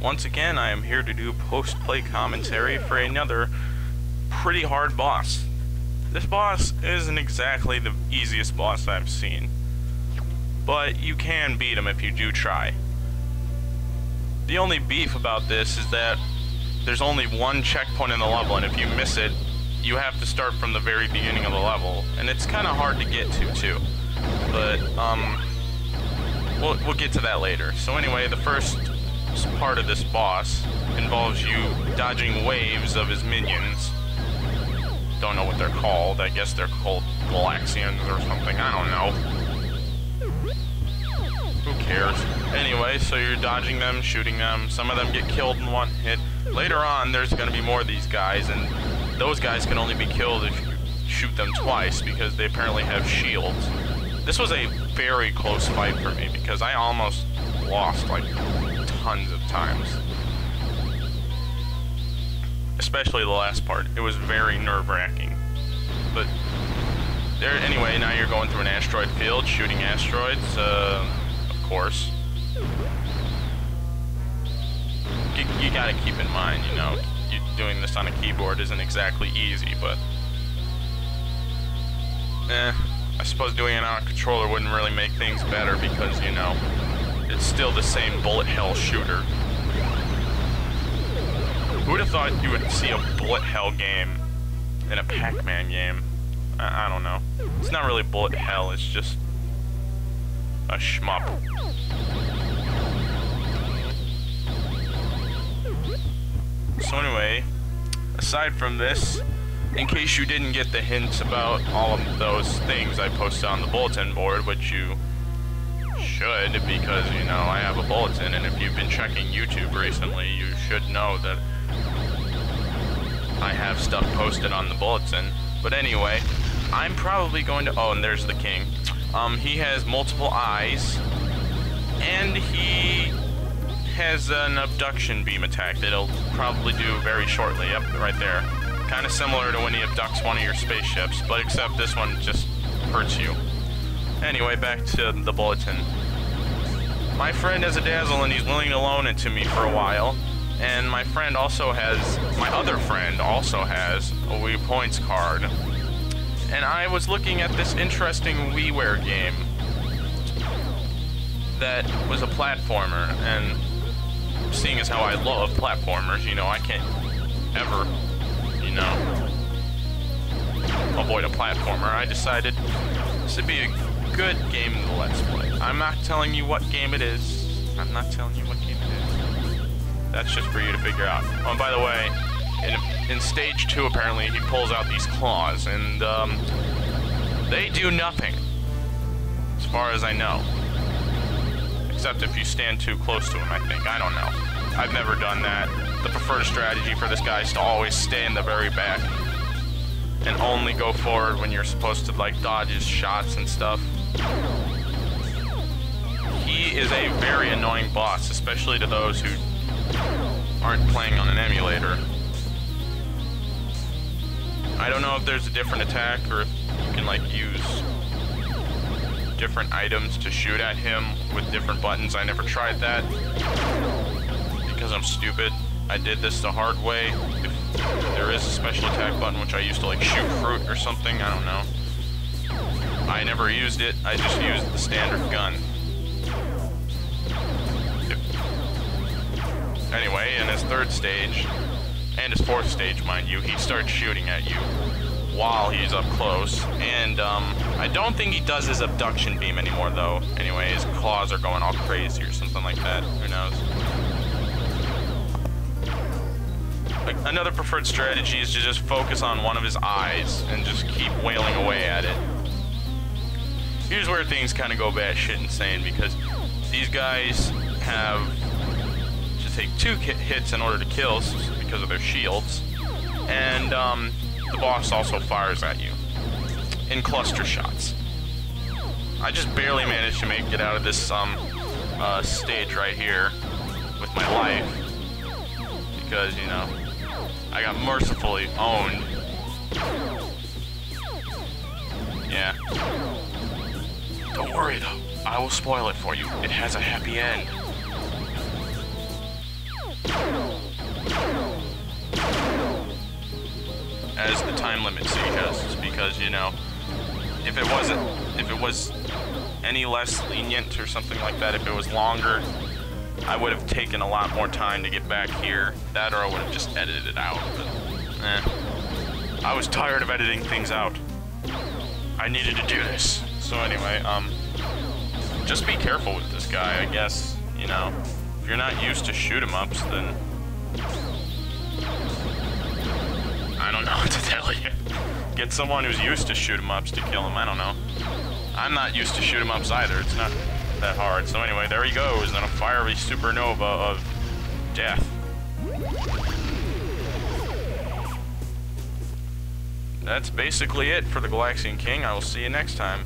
once again I am here to do post-play commentary for another pretty hard boss. This boss isn't exactly the easiest boss I've seen, but you can beat him if you do try. The only beef about this is that there's only one checkpoint in the level, and if you miss it, you have to start from the very beginning of the level, and it's kind of hard to get to too. But we'll get to that later. So anyway, the first part of this boss involves you dodging waves of his minions. Don't know what they're called. I guess they're called Galaxians or something. I don't know. Who cares? Anyway, so you're dodging them, shooting them. Some of them get killed in one hit. Later on, there's going to be more of these guys, and those guys can only be killed if you shoot them twice because they apparently have shields. This was a very close fight for me because I almost lost like tons of times. Especially the last part. It was very nerve-wracking. But there, anyway, now you're going through an asteroid field, shooting asteroids, of course. You gotta keep in mind, you know, doing this on a keyboard isn't exactly easy, but I suppose doing it on a controller wouldn't really make things better because, you know, it's still the same bullet hell shooter. Who would have thought you would see a bullet hell game in a Pac-Man game? I don't know. It's not really bullet hell, it's just a shmup. So anyway, aside from this, in case you didn't get the hints about all of those things I posted on the bulletin board, which you should because, you know, I have a bulletin, and if you've been checking YouTube recently, you should know that I have stuff posted on the bulletin. But anyway, I'm probably going to... Oh, and there's the king. He has multiple eyes, and he has an abduction beam attack that he'll probably do very shortly. Yep, right there. Kind of similar to when he abducts one of your spaceships, but except this one just hurts you. Anyway, back to the bulletin. My friend has a dazzle and he's willing to loan it to me for a while. And my friend also has, my other friend also has a Wii Points card. And I was looking at this interesting WiiWare game that was a platformer, and seeing as how I love platformers, you know, I can't ever, you know, avoid a platformer. I decided this would be a good game in the Let's Play. I'm not telling you what game it is. I'm not telling you what game it is. That's just for you to figure out. Oh, and by the way, in stage 2, apparently, he pulls out these claws, and they do nothing, as far as I know. Except if you stand too close to him, I think. I don't know. I've never done that. The preferred strategy for this guy is to always stay in the very back and only go forward when you're supposed to, like, dodge his shots and stuff. He is a very annoying boss, especially to those who aren't playing on an emulator. I don't know if there's a different attack or if you can, like, use different items to shoot at him with different buttons. I never tried that because I'm stupid. I did this the hard way. If there is a special attack button, which I used to, like, shoot fruit or something, I don't know. I never used it. I just used the standard gun. Anyway, in his third stage, and his fourth stage, mind you, he starts shooting at you while he's up close, and I don't think he does his abduction beam anymore, though. Anyway, his claws are going all crazy or something like that. Who knows? Like, another preferred strategy is to just focus on one of his eyes and just keep wailing away at it. Here's where things kind of go batshit insane, because these guys have to take 2 hits in order to kill because of their shields, and the boss also fires at you in cluster shots. I just barely managed to make it out of this stage right here with my life because, you know, I got mercifully owned. Yeah. Don't worry though, I will spoil it for you. It has a happy end. as the time limit suggests, because, you know, if it was any less lenient or something like that, if it was longer, I would have taken a lot more time to get back here. That, or I would have just edited it out. But, I was tired of editing things out. I needed to do this. So anyway, just be careful with this guy, I guess. You know, if you're not used to shoot-em-ups, then I don't know what to tell you. Get someone who's used to shoot-em-ups to kill him. I don't know. I'm not used to shoot-em-ups either. It's not that hard. So anyway, there he goes in a fiery supernova of death. That's basically it for the Galaxian King. I will see you next time.